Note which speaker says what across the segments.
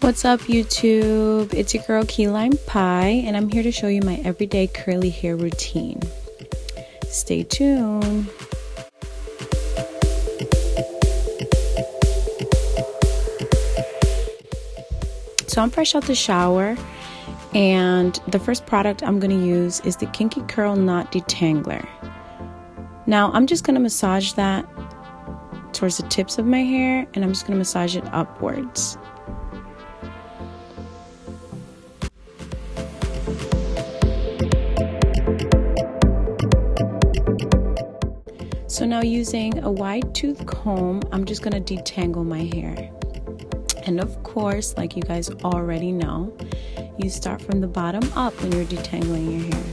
Speaker 1: What's up YouTube? It's your girl Key Lime Pie, and I'm here to show you my everyday curly hair routine. Stay tuned. So I'm fresh out the shower, and the first product I'm going to use is the Kinky Curl Knot Detangler. Now I'm just going to massage that towards the tips of my hair, and I'm just going to massage it upwards. So now using a wide tooth comb, I'm just going to detangle my hair. And of course, like you guys already know, you start from the bottom up when you're detangling your hair.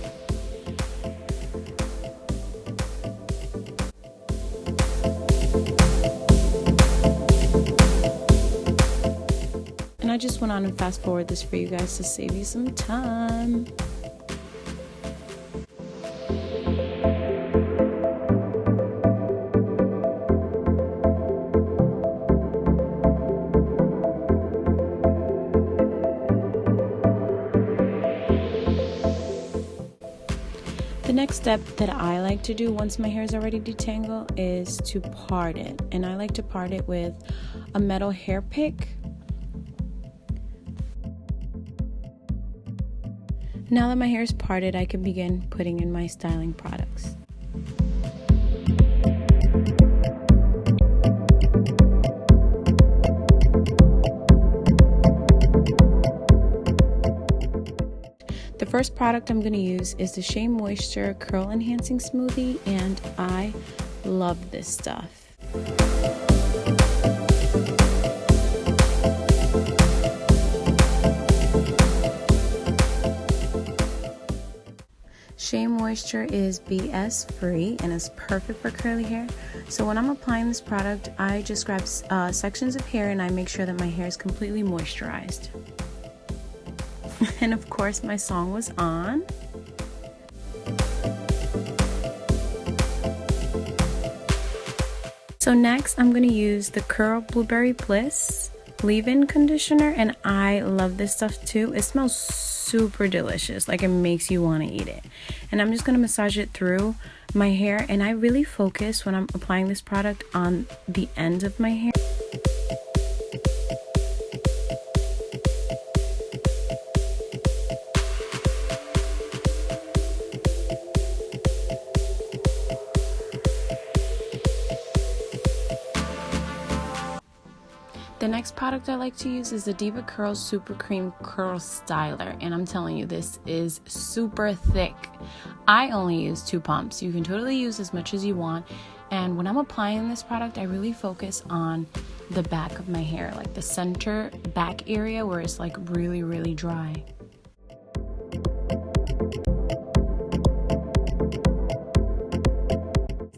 Speaker 1: And I just went on and fast forward this for you guys to save you some time. The next step that I like to do once my hair is already detangled is to part it. And I like to part it with a metal hair pick. Now that my hair is parted, I can begin putting in my styling products. The first product I'm going to use is the Shea Moisture Curl Enhancing Smoothie, and I love this stuff. Shea Moisture is BS free and is perfect for curly hair. So when I'm applying this product, I just grab sections of hair and I make sure that my hair is completely moisturized. And of course my song was on. So next I'm going to use the Curl Blueberry Bliss leave-in conditioner, and I love this stuff too. It smells super delicious, like it makes you want to eat it. And I'm just going to massage it through my hair, and I really focus when I'm applying this product on the ends of my hair. The next product I like to use is the Devacurl Supercream Curl Styler, and I'm telling you, this is super thick. I only use 2 pumps. You can totally use as much as you want, and when I'm applying this product, I really focus on the back of my hair, like the center back area where it's like really dry.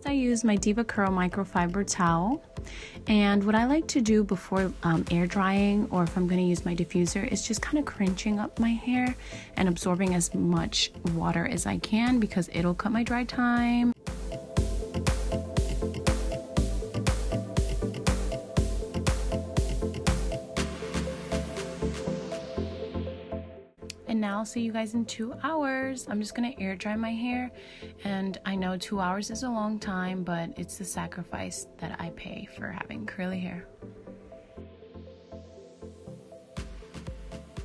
Speaker 1: I use my Devacurl Microfiber towel, and what I like to do before air drying, or if I'm going to use my diffuser, is just kind of crunching up my hair and absorbing as much water as I can, because it'll cut my dry time. And now I'll see you guys in 2 hours. I'm just gonna air dry my hair, and I know 2 hours is a long time, but it's the sacrifice that I pay for having curly hair.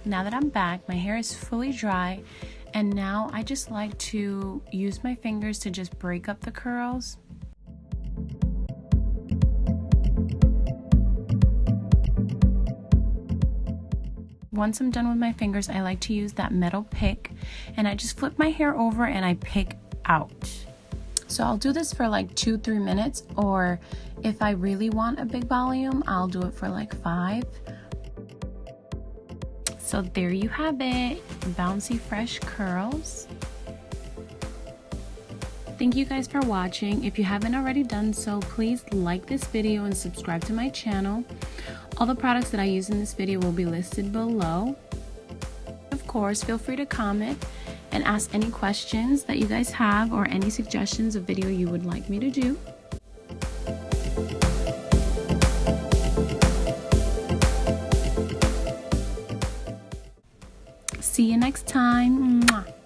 Speaker 1: Now that I'm back, my hair is fully dry, and now I just like to use my fingers to just break up the curls. Once I'm done with my fingers, I like to use that metal pick, and I just flip my hair over and I pick out. So I'll do this for like 2-3 minutes, or if I really want a big volume, I'll do it for like 5. So there you have it, bouncy fresh curls. Thank you guys for watching. If you haven't already done so, please like this video and subscribe to my channel. All the products that I use in this video will be listed below. Of course, feel free to comment and ask any questions that you guys have, or any suggestions of video you would like me to do. See you next time. Mwah.